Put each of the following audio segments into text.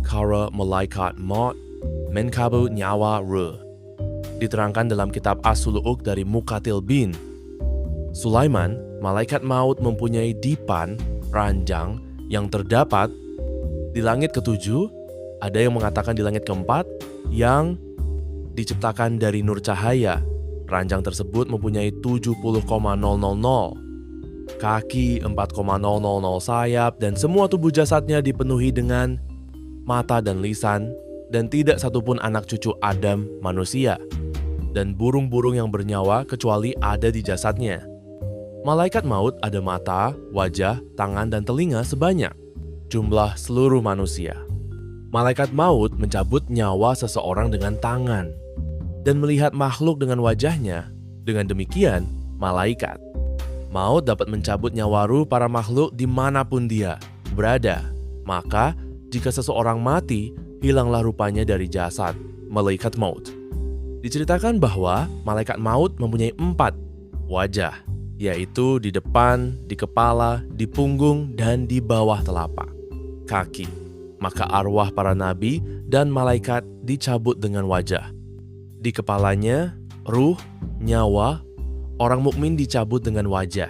kara malaikat maut mencabut nyawa ruh. Diterangkan dalam kitab As-Sulu'uk dari Muqatil bin Sulaiman, malaikat maut mempunyai dipan, ranjang yang terdapat di langit ketujuh, ada yang mengatakan di langit keempat, yang diciptakan dari nur cahaya. Ranjang tersebut mempunyai 70,000 kaki, 4,000 sayap, dan semua tubuh jasadnya dipenuhi dengan mata dan lisan, dan tidak satupun anak cucu Adam manusia, dan burung-burung yang bernyawa kecuali ada di jasadnya. Malaikat maut ada mata, wajah, tangan, dan telinga sebanyak jumlah seluruh manusia. Malaikat maut mencabut nyawa seseorang dengan tangan dan melihat makhluk dengan wajahnya. Dengan demikian, malaikat maut dapat mencabut nyawa ruh para makhluk dimanapun dia berada. Maka, jika seseorang mati, hilanglah rupanya dari jasad malaikat maut. Diceritakan bahwa malaikat maut mempunyai 4 wajah, yaitu di depan, di kepala, di punggung, dan di bawah telapak kaki. Maka arwah para nabi dan malaikat dicabut dengan wajah. Di kepalanya, ruh, nyawa, orang mukmin dicabut dengan wajah.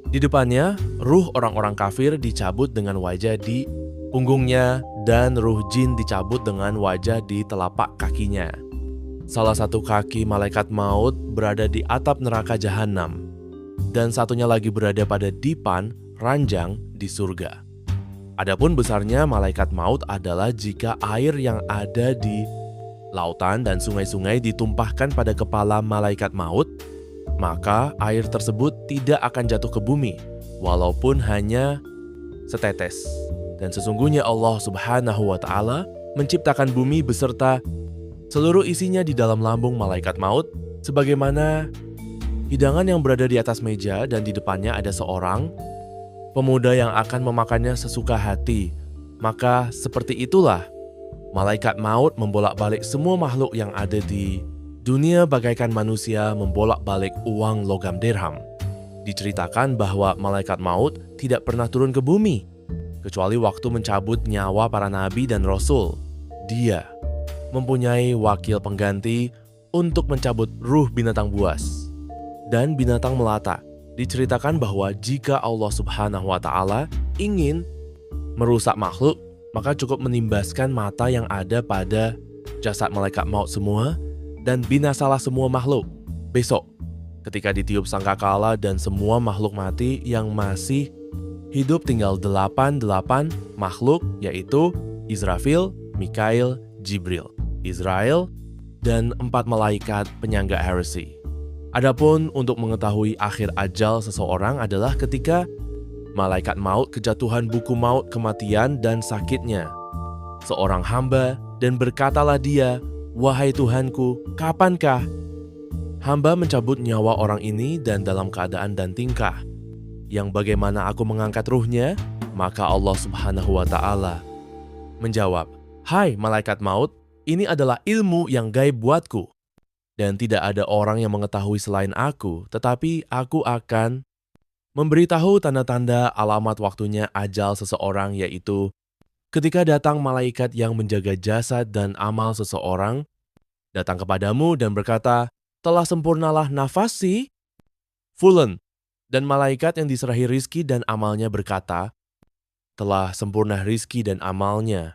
Di depannya, ruh orang-orang kafir dicabut dengan wajah di punggungnya, dan ruh jin dicabut dengan wajah di telapak kakinya. Salah satu kaki malaikat maut berada di atap neraka jahanam, dan satunya lagi berada pada dipan ranjang di surga. Adapun besarnya malaikat maut adalah jika air yang ada di lautan dan sungai-sungai ditumpahkan pada kepala malaikat maut, maka air tersebut tidak akan jatuh ke bumi, walaupun hanya setetes. Dan sesungguhnya Allah Subhanahu wa Ta'ala menciptakan bumi beserta seluruh isinya di dalam lambung malaikat maut, sebagaimana hidangan yang berada di atas meja dan di depannya ada seorang pemuda yang akan memakannya sesuka hati. Maka seperti itulah malaikat maut membolak-balik semua makhluk yang ada di dunia bagaikan manusia membolak-balik uang logam dirham. Diceritakan bahwa malaikat maut tidak pernah turun ke bumi, kecuali waktu mencabut nyawa para nabi dan rasul. Dia mempunyai wakil pengganti untuk mencabut ruh binatang buas dan binatang melata. Diceritakan bahwa jika Allah Subhanahu wa Ta'ala ingin merusak makhluk, maka cukup menimbaskan mata yang ada pada jasad malaikat maut semua, dan binasalah semua makhluk. Besok, ketika ditiup sangkakala dan semua makhluk mati yang masih hidup tinggal 88 makhluk, yaitu Israfil, Mikail, Jibril, Israel, dan 4 malaikat penyangga heresi. Adapun untuk mengetahui akhir ajal seseorang adalah ketika malaikat maut kejatuhan buku maut kematian dan sakitnya seorang hamba, dan berkatalah dia, "Wahai Tuhanku, kapankah hamba mencabut nyawa orang ini dan dalam keadaan dan tingkah yang bagaimana aku mengangkat ruhnya?" Maka Allah Subhanahu wa Ta'ala menjawab, "Hai malaikat maut, ini adalah ilmu yang gaib buatku, dan tidak ada orang yang mengetahui selain aku, tetapi aku akan memberitahu tanda-tanda alamat waktunya ajal seseorang, yaitu ketika datang malaikat yang menjaga jasad dan amal seseorang, datang kepadamu dan berkata, 'Telah sempurnalah nafasi Fulan,' dan malaikat yang diserahi rizki dan amalnya berkata, 'Telah sempurna rizki dan amalnya.'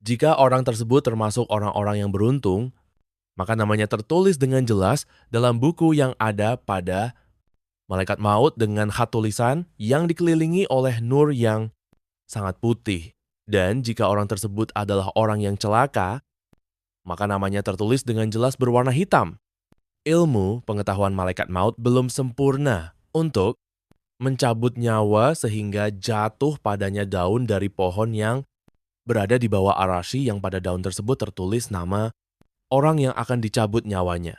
Jika orang tersebut termasuk orang-orang yang beruntung, maka namanya tertulis dengan jelas dalam buku yang ada pada malaikat maut dengan khat tulisan yang dikelilingi oleh nur yang sangat putih. Dan jika orang tersebut adalah orang yang celaka, maka namanya tertulis dengan jelas berwarna hitam. Ilmu pengetahuan malaikat maut belum sempurna untuk mencabut nyawa sehingga jatuh padanya daun dari pohon yang berada di bawah arasy, yang pada daun tersebut tertulis nama orang yang akan dicabut nyawanya.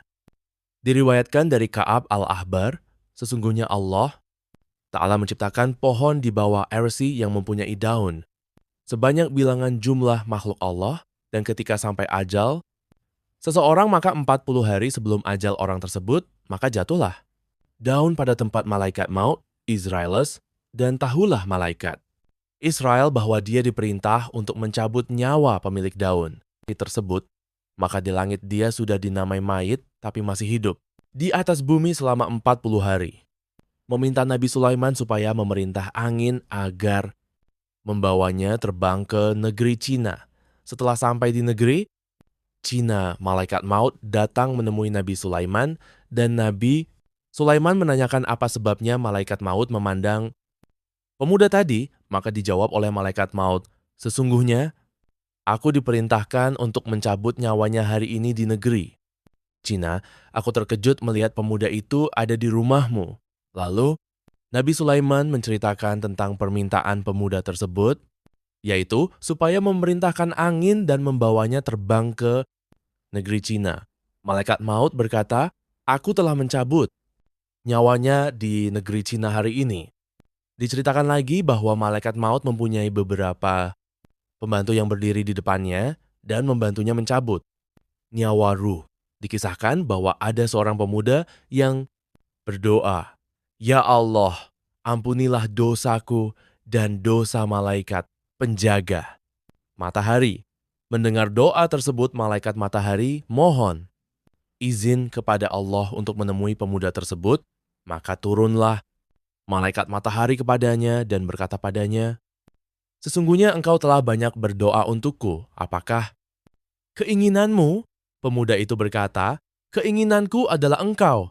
Diriwayatkan dari Ka'ab al-Ahbar, sesungguhnya Allah Ta'ala menciptakan pohon di bawah arasy yang mempunyai daun sebanyak bilangan jumlah makhluk Allah, dan ketika sampai ajal seseorang, maka 40 hari sebelum ajal orang tersebut, maka jatuhlah daun pada tempat malaikat maut, Israelis, dan tahulah malaikat, Israel bahwa dia diperintah untuk mencabut nyawa pemilik daun tersebut, maka di langit dia sudah dinamai mayit tapi masih hidup di atas bumi selama 40 hari. Meminta Nabi Sulaiman supaya memerintah angin agar membawanya terbang ke negeri Cina. Setelah sampai di negeri Cina, malaikat maut datang menemui Nabi Sulaiman dan Nabi Sulaiman menanyakan apa sebabnya malaikat maut memandang pemuda tadi, maka dijawab oleh malaikat maut, "Sesungguhnya aku diperintahkan untuk mencabut nyawanya hari ini di negeri Cina. Aku terkejut melihat pemuda itu ada di rumahmu." Lalu Nabi Sulaiman menceritakan tentang permintaan pemuda tersebut, yaitu supaya memerintahkan angin dan membawanya terbang ke negeri Cina. Malaikat maut berkata, "Aku telah mencabut nyawanya di negeri Cina hari ini." Diceritakan lagi bahwa malaikat maut mempunyai beberapa pembantu yang berdiri di depannya dan membantunya mencabut nyawa ruh. Dikisahkan bahwa ada seorang pemuda yang berdoa, "Ya Allah, ampunilah dosaku dan dosa malaikat penjaga matahari." Mendengar doa tersebut, malaikat matahari mohon izin kepada Allah untuk menemui pemuda tersebut, maka turunlah malaikat matahari kepadanya dan berkata padanya, "Sesungguhnya engkau telah banyak berdoa untukku. Apakah keinginanmu?" Pemuda itu berkata, "Keinginanku adalah engkau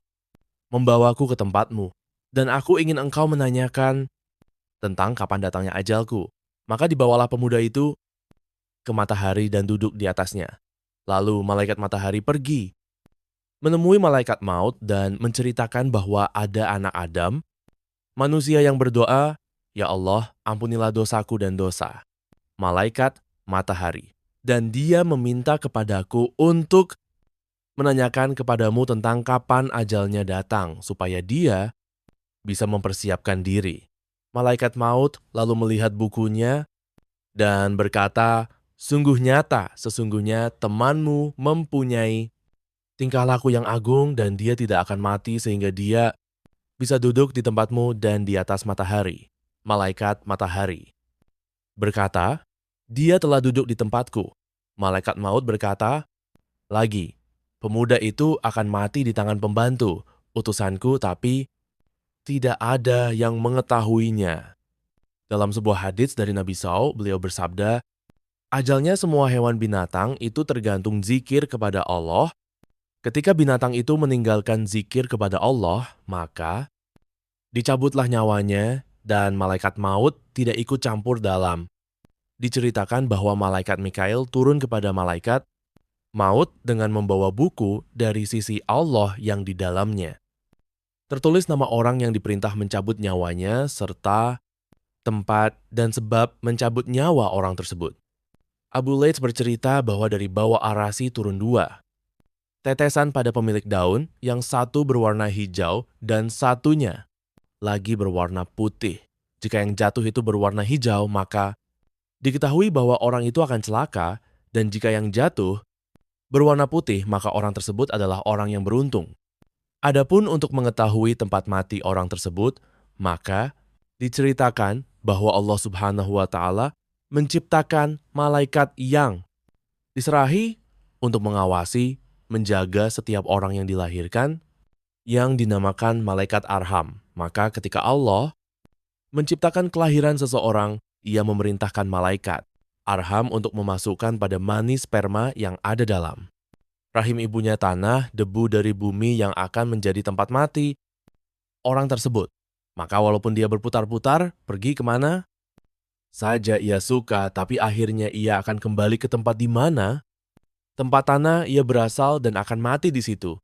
membawaku ke tempatmu, dan aku ingin engkau menanyakan tentang kapan datangnya ajalku." Maka dibawalah pemuda itu ke matahari dan duduk di atasnya. Lalu malaikat matahari pergi, menemui malaikat maut dan menceritakan bahwa ada anak Adam, manusia yang berdoa, "Ya Allah, ampunilah dosaku dan dosa malaikat matahari." Dan dia meminta kepadaku untuk menanyakan kepadamu tentang kapan ajalnya datang, supaya dia bisa mempersiapkan diri. Malaikat maut lalu melihat bukunya dan berkata, "Sungguh nyata, sesungguhnya temanmu mempunyai tingkah laku yang agung dan dia tidak akan mati sehingga dia bisa duduk di tempatmu dan di atas matahari." Malaikat matahari berkata, "Dia telah duduk di tempatku." Malaikat maut berkata lagi, "Pemuda itu akan mati di tangan pembantu utusanku, tapi tidak ada yang mengetahuinya." Dalam sebuah hadits dari Nabi SAW, beliau bersabda, "Ajalnya semua hewan binatang itu tergantung zikir kepada Allah. Ketika binatang itu meninggalkan zikir kepada Allah, maka dicabutlah nyawanya dan malaikat maut tidak ikut campur dalam." Diceritakan bahwa malaikat Mikail turun kepada malaikat maut dengan membawa buku dari sisi Allah yang di dalamnya. Tertulis nama orang yang diperintah mencabut nyawanya serta tempat dan sebab mencabut nyawa orang tersebut. Abu Laits bercerita bahwa dari bawah arasi turun dua tetesan pada pemilik daun, yang satu berwarna hijau dan satunya lagi berwarna putih. Jika yang jatuh itu berwarna hijau, maka diketahui bahwa orang itu akan celaka, dan jika yang jatuh berwarna putih, maka orang tersebut adalah orang yang beruntung. Adapun untuk mengetahui tempat mati orang tersebut, maka diceritakan bahwa Allah Subhanahu wa Ta'ala menciptakan malaikat yang diserahi untuk mengawasi, menjaga setiap orang yang dilahirkan, yang dinamakan malaikat Arham. Maka ketika Allah menciptakan kelahiran seseorang, ia memerintahkan malaikat Arham untuk memasukkan pada mani sperma yang ada dalam rahim ibunya tanah, debu dari bumi yang akan menjadi tempat mati orang tersebut. Maka walaupun dia berputar-putar, pergi kemana saja ia suka, tapi akhirnya ia akan kembali ke tempat di mana tempat tanah ia berasal dan akan mati di situ.